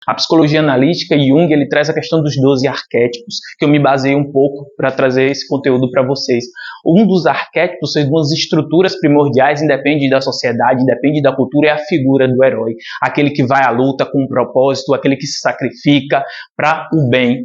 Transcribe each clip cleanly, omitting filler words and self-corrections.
A psicologia analítica, Jung, ele traz a questão dos 12 arquétipos, que eu me baseei um pouco para trazer esse conteúdo para vocês. Um dos arquétipos, algumas estruturas primordiais, independe da sociedade, independe da cultura, é a figura do herói. Aquele que vai à luta com um propósito, aquele que se sacrifica para o bem.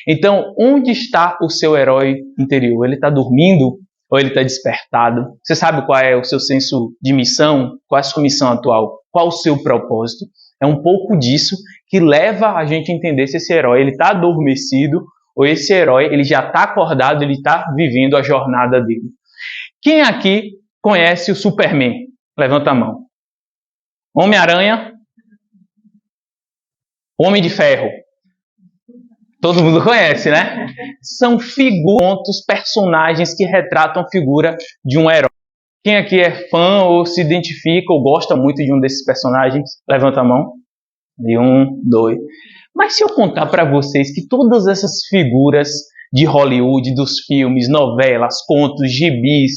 Então, onde está o seu herói interior? Ele está dormindo ou ele está despertado? Você sabe qual é o seu senso de missão? Qual é a sua missão atual? Qual o seu propósito? É um pouco disso que leva a gente a entender se esse herói está adormecido ou esse herói ele já está acordado, ele está vivendo a jornada dele. Quem aqui conhece o Superman? Levanta a mão. Homem-Aranha? Homem de Ferro? Todo mundo conhece, né? São figuras, personagens que retratam a figura de um herói. Quem aqui é fã ou se identifica ou gosta muito de um desses personagens? Levanta a mão. E 1, 2. Mas se eu contar para vocês que todas essas figuras de Hollywood, dos filmes, novelas, contos, gibis,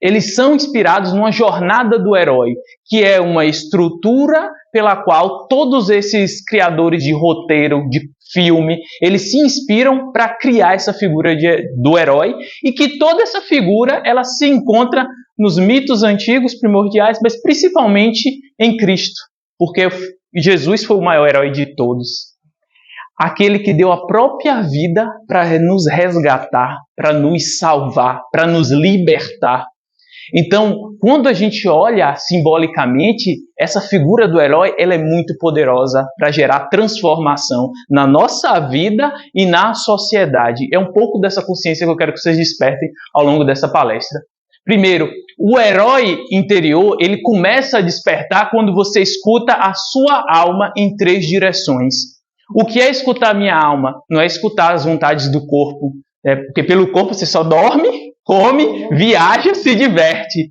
eles são inspirados numa jornada do herói, que é uma estrutura pela qual todos esses criadores de roteiro, de filme, eles se inspiram para criar essa figura do herói e que toda essa figura ela se encontra nos mitos antigos primordiais, mas principalmente em Cristo, porque Jesus foi o maior herói de todos. Aquele que deu a própria vida para nos resgatar, para nos salvar, para nos libertar. Então, quando a gente olha simbolicamente, essa figura do herói ela é muito poderosa para gerar transformação na nossa vida e na sociedade. É um pouco dessa consciência que eu quero que vocês despertem ao longo dessa palestra. Primeiro, o herói interior ele começa a despertar quando você escuta a sua alma em 3 direções. O que é escutar a minha alma? Não é escutar as vontades do corpo, porque pelo corpo você só dorme, come, viaja, se diverte.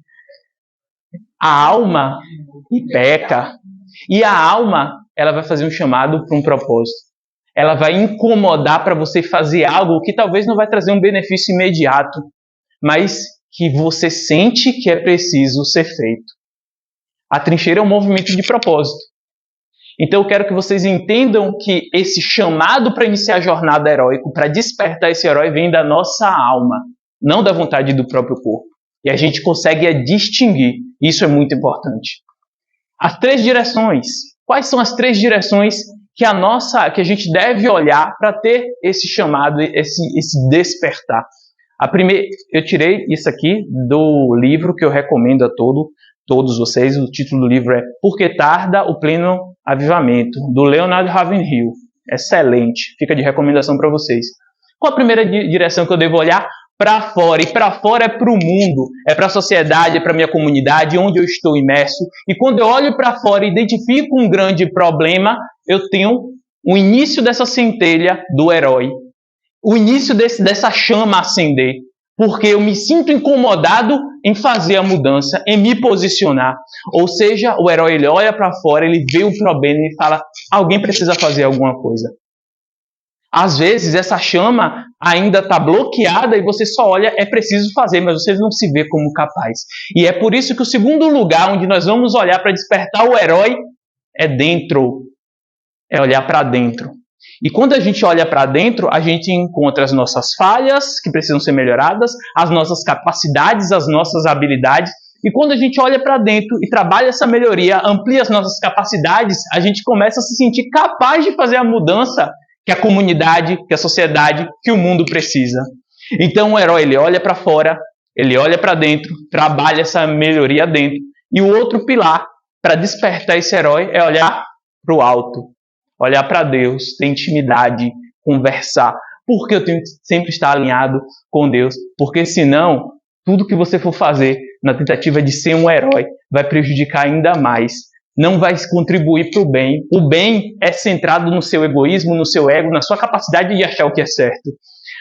A alma peca. E a alma, ela vai fazer um chamado para um propósito. Ela vai incomodar para você fazer algo que talvez não vai trazer um benefício imediato, mas que você sente que é preciso ser feito. A trincheira é um movimento de propósito. Então eu quero que vocês entendam que esse chamado para iniciar a jornada heróica, para despertar esse herói, vem da nossa alma, não da vontade do próprio corpo. E a gente consegue distinguir. Isso é muito importante. As 3 direções. Quais são as 3 direções que a gente deve olhar para ter esse chamado, esse despertar? A primeira, eu tirei isso aqui do livro que eu recomendo a todos vocês. O título do livro é Por que Tarda o Pleno Avivamento, do Leonard Ravenhill. Excelente, fica de recomendação para vocês. Qual a primeira direção que eu devo olhar? Para fora. E para fora é para o mundo, é para a sociedade, é para a minha comunidade, onde eu estou imerso. E quando eu olho para fora e identifico um grande problema, eu tenho o início dessa centelha do herói. O início dessa chama acender. Porque eu me sinto incomodado em fazer a mudança, em me posicionar. Ou seja, o herói ele olha para fora, ele vê o problema e fala, alguém precisa fazer alguma coisa. Às vezes essa chama ainda está bloqueada e você só olha, é preciso fazer, mas você não se vê como capaz. E é por isso que o segundo lugar onde nós vamos olhar para despertar o herói é dentro. É olhar para dentro. E quando a gente olha para dentro, a gente encontra as nossas falhas que precisam ser melhoradas, as nossas capacidades, as nossas habilidades. E quando a gente olha para dentro e trabalha essa melhoria, amplia as nossas capacidades, a gente começa a se sentir capaz de fazer a mudança que a comunidade, que a sociedade, que o mundo precisa. Então o herói ele olha para fora, ele olha para dentro, trabalha essa melhoria dentro. E o outro pilar para despertar esse herói é olhar para o alto. Olhar para Deus, ter intimidade, conversar. Por que eu tenho que sempre estar alinhado com Deus? Porque senão, tudo que você for fazer na tentativa de ser um herói vai prejudicar ainda mais. Não vai contribuir para o bem. O bem é centrado no seu egoísmo, no seu ego, na sua capacidade de achar o que é certo.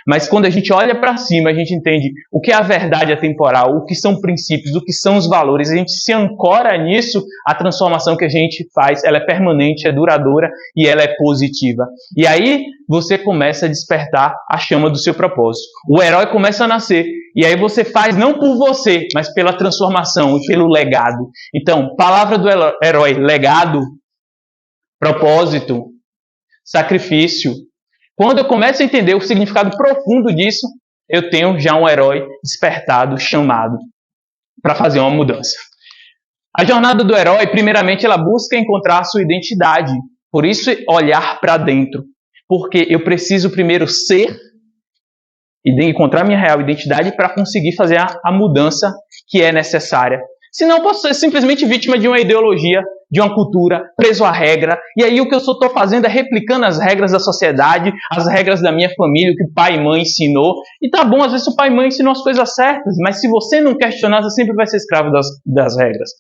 Mas quando a gente olha para cima, a gente entende o que é a verdade atemporal, o que são princípios, o que são os valores. A gente se ancora nisso, a transformação que a gente faz, ela é permanente, é duradoura e ela é positiva. E aí você começa a despertar a chama do seu propósito. O herói começa a nascer. E aí você faz não por você, mas pela transformação e pelo legado. Então, palavra do herói, legado, propósito, sacrifício. Quando eu começo a entender o significado profundo disso, eu tenho já um herói despertado, chamado para fazer uma mudança. A jornada do herói, primeiramente, ela busca encontrar a sua identidade. Por isso, olhar para dentro. Porque eu preciso primeiro ser e encontrar minha real identidade para conseguir fazer a mudança que é necessária. Senão eu posso ser simplesmente vítima de uma ideologia, de uma cultura, preso à regra. E aí o que eu só estou fazendo é replicando as regras da sociedade, as regras da minha família, o que pai e mãe ensinou. E tá bom, às vezes o pai e mãe ensinou as coisas certas, mas se você não questionar, você sempre vai ser escravo das regras.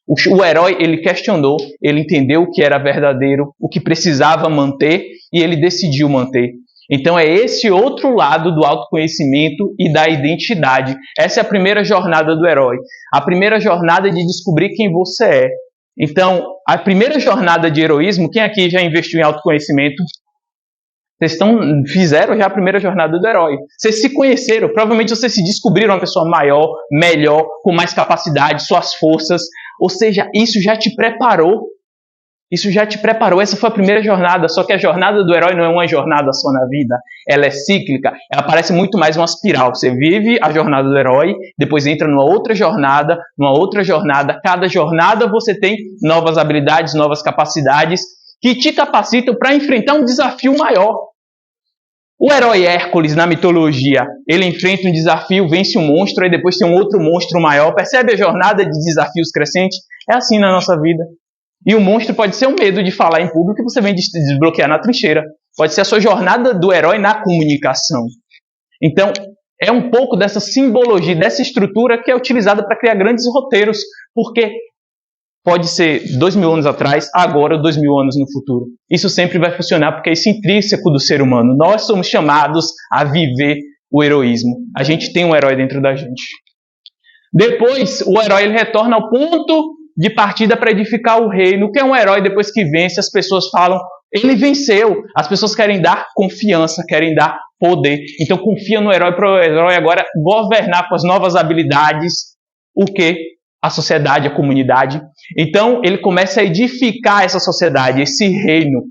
O herói, ele questionou, ele entendeu o que era verdadeiro, o que precisava manter, e ele decidiu manter. Então é esse outro lado do autoconhecimento e da identidade. Essa é a primeira jornada do herói. A primeira jornada de descobrir quem você é. Então, a primeira jornada de heroísmo, quem aqui já investiu em autoconhecimento? Vocês fizeram já a primeira jornada do herói. Vocês se conheceram, provavelmente vocês se descobriram uma pessoa maior, melhor, com mais capacidade, suas forças. Ou seja, isso já te preparou. Isso já te preparou, essa foi a primeira jornada, só que a jornada do herói não é uma jornada só na vida, ela é cíclica, ela parece muito mais uma espiral. Você vive a jornada do herói, depois entra numa outra jornada, cada jornada você tem novas habilidades, novas capacidades, que te capacitam para enfrentar um desafio maior. O herói Hércules, na mitologia, ele enfrenta um desafio, vence um monstro, e depois tem um outro monstro maior, percebe a jornada de desafios crescente? É assim na nossa vida. E o monstro pode ser o medo de falar em público que você vem desbloquear na trincheira. Pode ser a sua jornada do herói na comunicação. Então, é um pouco dessa simbologia, dessa estrutura que é utilizada para criar grandes roteiros. Porque pode ser 2000 anos atrás, agora 2000 anos no futuro. Isso sempre vai funcionar porque é isso intrínseco do ser humano. Nós somos chamados a viver o heroísmo. A gente tem um herói dentro da gente. Depois, o herói ele retorna ao ponto de partida para edificar o reino. O que é um herói depois que vence? As pessoas falam, ele venceu. As pessoas querem dar confiança, querem dar poder. Então confia no herói para o herói agora governar com as novas habilidades o que? A sociedade, a comunidade. Então ele começa a edificar essa sociedade, esse reino.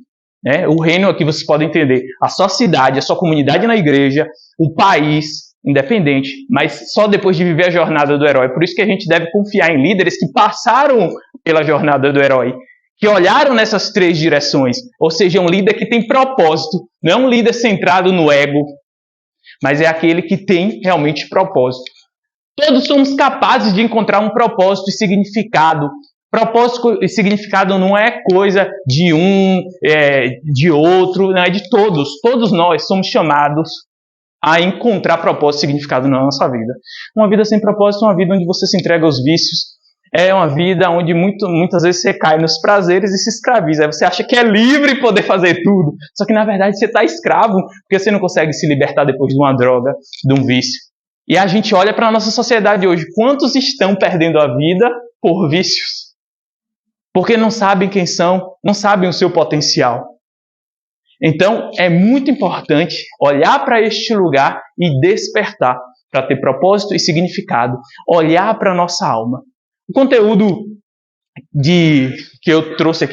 Né? O reino aqui vocês podem entender. A sua cidade, a sua comunidade na igreja, o país, independente, mas só depois de viver a jornada do herói. Por isso que a gente deve confiar em líderes que passaram pela jornada do herói, que olharam nessas três direções. Ou seja, um líder que tem propósito, não é um líder centrado no ego, mas é aquele que tem realmente propósito. Todos somos capazes de encontrar um propósito e significado. Propósito e significado não é coisa de um, de outro, não é de todos. Todos nós somos chamados a encontrar propósito e significado na nossa vida. Uma vida sem propósito é uma vida onde você se entrega aos vícios, é uma vida onde muitas vezes você cai nos prazeres e se escraviza. Aí você acha que é livre poder fazer tudo, só que na verdade você está escravo, porque você não consegue se libertar depois de uma droga, de um vício. E a gente olha para a nossa sociedade hoje, quantos estão perdendo a vida por vícios? Porque não sabem quem são, não sabem o seu potencial. Então, é muito importante olhar para este lugar e despertar para ter propósito e significado. Olhar para a nossa alma. O conteúdo que eu trouxe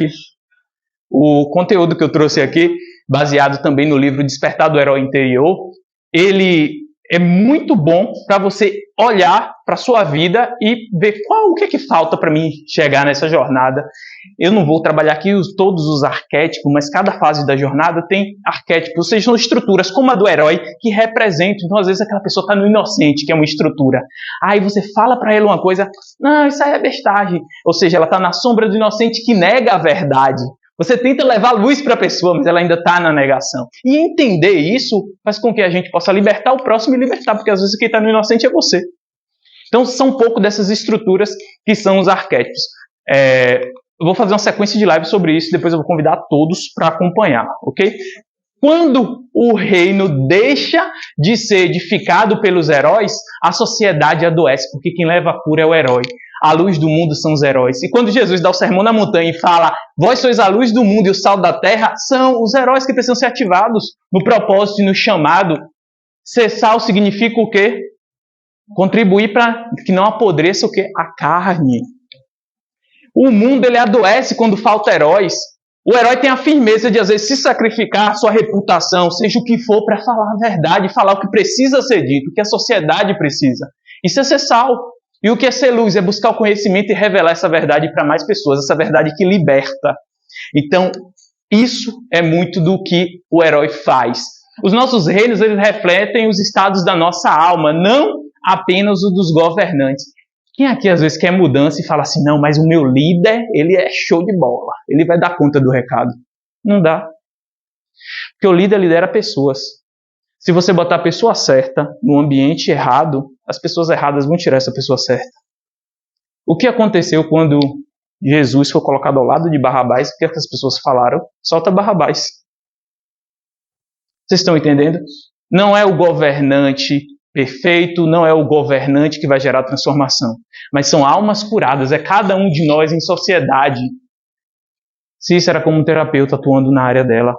aqui, baseado também no livro Despertar do Herói Interior, ele é muito bom para você olhar para a sua vida e ver o que é que falta para mim chegar nessa jornada. Eu não vou trabalhar aqui todos os arquétipos, mas cada fase da jornada tem arquétipos, ou seja, são estruturas como a do herói que representam. Então, às vezes, aquela pessoa está no inocente, que é uma estrutura. Aí você fala para ela uma coisa, não, isso aí é bestagem. Ou seja, ela está na sombra do inocente que nega a verdade. Você tenta levar luz para a pessoa, mas ela ainda está na negação. E entender isso faz com que a gente possa libertar o próximo e libertar, porque às vezes quem está no inocente é você. Então, são um pouco dessas estruturas que são os arquétipos. Eu vou fazer uma sequência de live sobre isso, depois eu vou convidar todos para acompanhar, ok? Quando o reino deixa de ser edificado pelos heróis, a sociedade adoece, porque quem leva a cura é o herói. A luz do mundo são os heróis. E quando Jesus dá o sermão na montanha e fala, vós sois a luz do mundo e o sal da terra, são os heróis que precisam ser ativados no propósito e no chamado. Ser sal significa o quê? Contribuir para que não apodreça o quê? A carne. O mundo ele adoece quando falta heróis. O herói tem a firmeza de, às vezes, se sacrificar, sua reputação, seja o que for, para falar a verdade, falar o que precisa ser dito, o que a sociedade precisa. Isso é ser sal. E o que é ser luz? É buscar o conhecimento e revelar essa verdade para mais pessoas, essa verdade que liberta. Então, isso é muito do que o herói faz. Os nossos reinos, eles refletem os estados da nossa alma, não apenas os dos governantes. Quem aqui às vezes quer mudança e fala assim, não, mas o meu líder, ele é show de bola, ele vai dar conta do recado. Não dá. Porque o líder lidera pessoas. Se você botar a pessoa certa no ambiente errado, as pessoas erradas vão tirar essa pessoa certa. O que aconteceu quando Jesus foi colocado ao lado de Barrabás? O que as pessoas falaram? Solta Barrabás. Vocês estão entendendo? Não é o governante perfeito, não é o governante que vai gerar transformação, mas são almas curadas, é cada um de nós em sociedade. Cícera como um terapeuta atuando na área dela,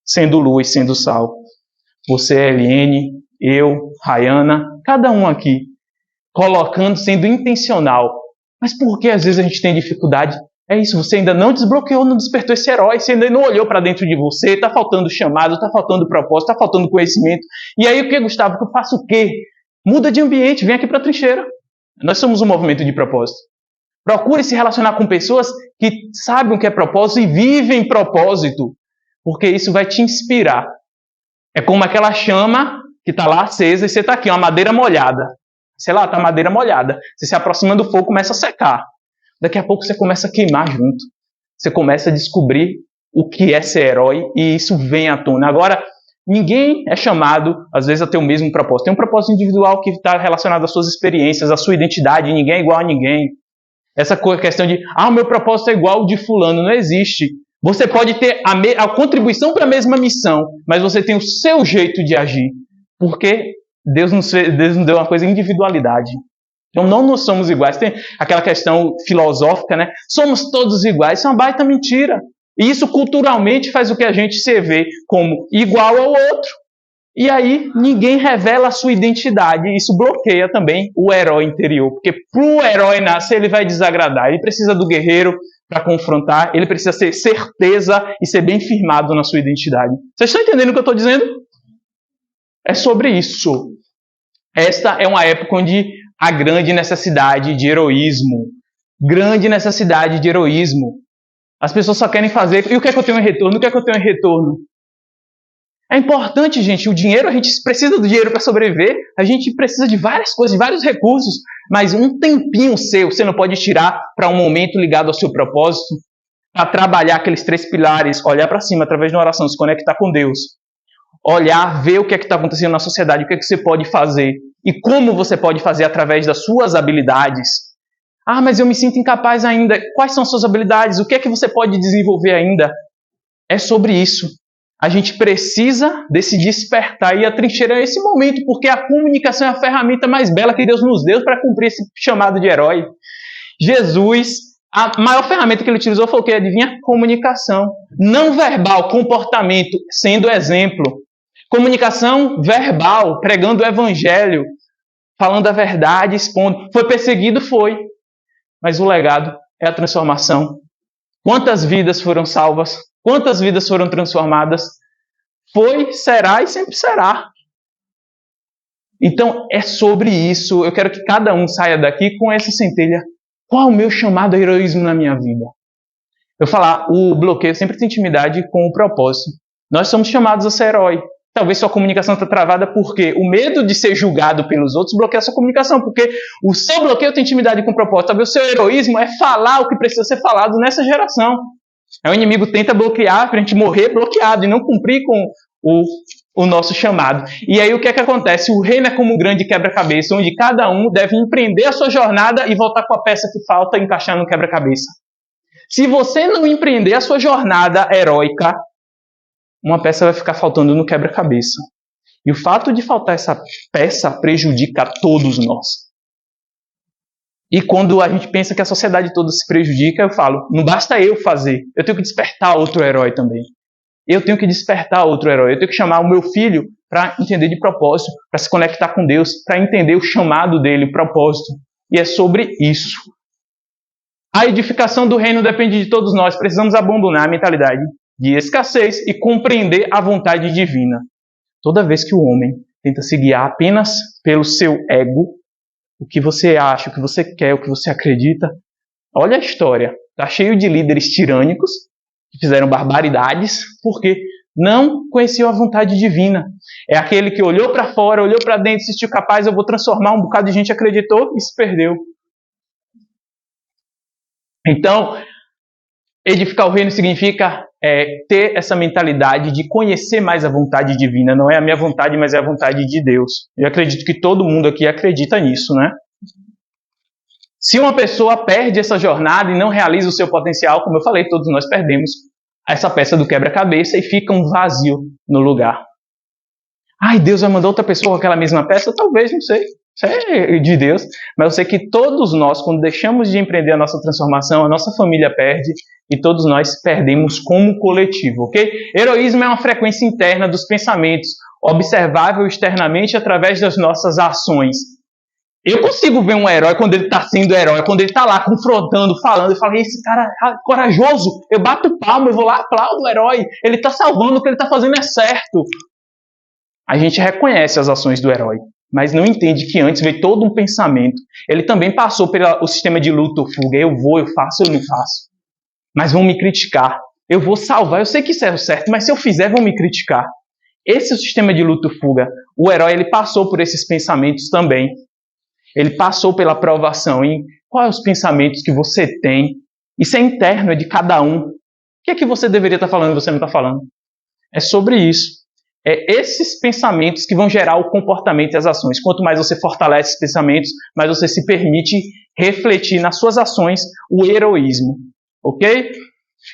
sendo luz, sendo sal. Você, Eliane, eu, Rayana, cada um aqui, colocando, sendo intencional. Mas por que às vezes a gente tem dificuldade? É isso, você ainda não desbloqueou, não despertou esse herói, você ainda não olhou para dentro de você, está faltando chamado, está faltando propósito, está faltando conhecimento. E aí o que, Gustavo? Eu faço o quê? Muda de ambiente, vem aqui para a trincheira. Nós somos um movimento de propósito. Procure se relacionar com pessoas que sabem o que é propósito e vivem propósito, porque isso vai te inspirar. É como aquela chama que está lá acesa e você está aqui, uma madeira molhada. Sei lá, está madeira molhada. Você se aproxima do fogo, começa a secar. Daqui a pouco você começa a queimar junto. Você começa a descobrir o que é ser herói e isso vem à tona. Agora, ninguém é chamado, às vezes, a ter o mesmo propósito. Tem um propósito individual que está relacionado às suas experiências, à sua identidade. Ninguém é igual a ninguém. Essa questão de, o meu propósito é igual ao de fulano, não existe. Você pode ter a contribuição para a mesma missão, mas você tem o seu jeito de agir. Porque Deus nos deu uma coisa, individualidade. Então não nós somos iguais. Tem aquela questão filosófica, né? Somos todos iguais. Isso é uma baita mentira. E isso culturalmente faz o que a gente se vê como igual ao outro. E aí ninguém revela a sua identidade. E isso bloqueia também o herói interior. Porque para o herói nascer, ele vai desagradar. Ele precisa do guerreiro para confrontar. Ele precisa ter certeza e ser bem firmado na sua identidade. Vocês estão entendendo o que eu estou dizendo? É sobre isso. Esta é uma época onde há grande necessidade de heroísmo. Grande necessidade de heroísmo. As pessoas só querem fazer. E o que é que eu tenho em retorno? O que é que eu tenho em retorno? É importante, gente. O dinheiro, a gente precisa do dinheiro para sobreviver. A gente precisa de várias coisas, de vários recursos. Mas um tempinho seu, você não pode tirar para um momento ligado ao seu propósito, para trabalhar aqueles 3 pilares, olhar para cima através de uma oração, se conectar com Deus. Olhar, ver o que é que está acontecendo na sociedade, o que é que você pode fazer e como você pode fazer através das suas habilidades. Mas eu me sinto incapaz ainda. Quais são suas habilidades? O que é que você pode desenvolver ainda? É sobre isso. A gente precisa desse despertar e a trincheira é esse momento, porque a comunicação é a ferramenta mais bela que Deus nos deu para cumprir esse chamado de herói. Jesus, a maior ferramenta que ele utilizou foi o que? Adivinha? Comunicação. Não verbal, comportamento, sendo exemplo. Comunicação verbal, pregando o evangelho, falando a verdade, expondo. Foi perseguido? Foi. Mas o legado é a transformação. Quantas vidas foram salvas? Quantas vidas foram transformadas? Foi, será e sempre será. Então, é sobre isso. Eu quero que cada um saia daqui com essa centelha. Qual é o meu chamado a heroísmo na minha vida? Eu falar, o bloqueio sempre tem intimidade com o propósito. Nós somos chamados a ser herói. Talvez sua comunicação está travada porque o medo de ser julgado pelos outros bloqueia a sua comunicação, porque o seu bloqueio tem intimidade com o propósito. Talvez o seu heroísmo é falar o que precisa ser falado nessa geração. O inimigo tenta bloquear para a gente morrer bloqueado e não cumprir com o nosso chamado. E aí o que é que acontece? O reino é como um grande quebra-cabeça, onde cada um deve empreender a sua jornada e voltar com a peça que falta e encaixar no quebra-cabeça. Se você não empreender a sua jornada heróica, uma peça vai ficar faltando no quebra-cabeça. E o fato de faltar essa peça prejudica a todos nós. E quando a gente pensa que a sociedade toda se prejudica, eu falo, não basta eu fazer, eu tenho que despertar outro herói também. Eu tenho que despertar outro herói, eu tenho que chamar o meu filho para entender de propósito, para se conectar com Deus, para entender o chamado dele, o propósito. E é sobre isso. A edificação do reino depende de todos nós. Precisamos abandonar a mentalidade de escassez e compreender a vontade divina. Toda vez que o homem tenta se guiar apenas pelo seu ego, o que você acha, o que você quer, o que você acredita, olha a história. Está cheio de líderes tirânicos que fizeram barbaridades porque não conheciam a vontade divina. É aquele que olhou para fora, olhou para dentro, se sentiu capaz, eu vou transformar, um bocado de gente acreditou e se perdeu. Então, edificar o reino significa ter essa mentalidade de conhecer mais a vontade divina. Não é a minha vontade, mas é a vontade de Deus. Eu acredito que todo mundo aqui acredita nisso, né? Se uma pessoa perde essa jornada e não realiza o seu potencial, como eu falei, todos nós perdemos essa peça do quebra-cabeça e fica um vazio no lugar. Ai, Deus vai mandar outra pessoa com aquela mesma peça? Talvez, não sei. Isso é de Deus. Mas eu sei que todos nós, quando deixamos de empreender a nossa transformação, a nossa família perde e todos nós perdemos como coletivo, ok? Heroísmo é uma frequência interna dos pensamentos, observável externamente através das nossas ações. Eu consigo ver um herói quando ele está sendo herói, quando ele está lá confrontando, falando, eu falo, esse cara é corajoso, eu bato palma, eu vou lá, aplaudo o herói, ele está salvando, o que ele está fazendo é certo. A gente reconhece as ações do herói, mas não entende que antes veio todo um pensamento. Ele também passou pelo sistema de luta ou fuga, eu vou, eu faço, eu não faço. Mas vão me criticar, eu vou salvar, eu sei que isso é o certo, mas se eu fizer vão me criticar. Esse é o sistema de luta ou fuga. O herói ele passou por esses pensamentos também. Ele passou pela provação em quais os pensamentos que você tem. Isso é interno, é de cada um. O que é que você deveria estar falando e você não está falando? É sobre isso. É esses pensamentos que vão gerar o comportamento e as ações. Quanto mais você fortalece esses pensamentos, mais você se permite refletir nas suas ações o heroísmo. Ok?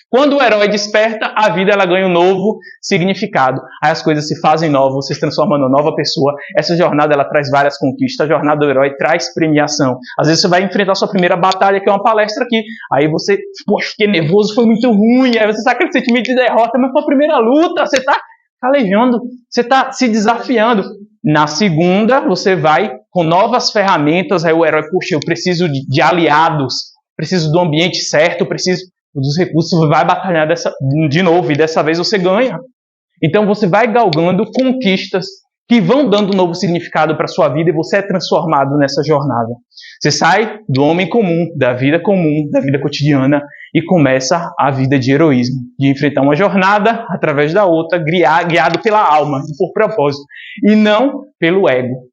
Quando o herói desperta, a vida ela ganha um novo significado. Aí as coisas se fazem novas, você se transforma numa nova pessoa. Essa jornada ela traz várias conquistas. A jornada do herói traz premiação. Às vezes você vai enfrentar a sua primeira batalha, que é uma palestra aqui. Aí você, poxa, fiquei nervoso, foi muito ruim. Aí você sabe aquele sentimento de derrota, mas foi a primeira luta, você está calejando, você está se desafiando. Na segunda, você vai com novas ferramentas. Aí o herói, puxa, eu preciso de aliados, preciso do ambiente certo, preciso dos recursos, você vai batalhar de novo e dessa vez você ganha. Então você vai galgando conquistas que vão dando um novo significado para a sua vida e você é transformado nessa jornada. Você sai do homem comum, da vida cotidiana e começa a vida de heroísmo, de enfrentar uma jornada através da outra, guiado pela alma e por propósito, e não pelo ego.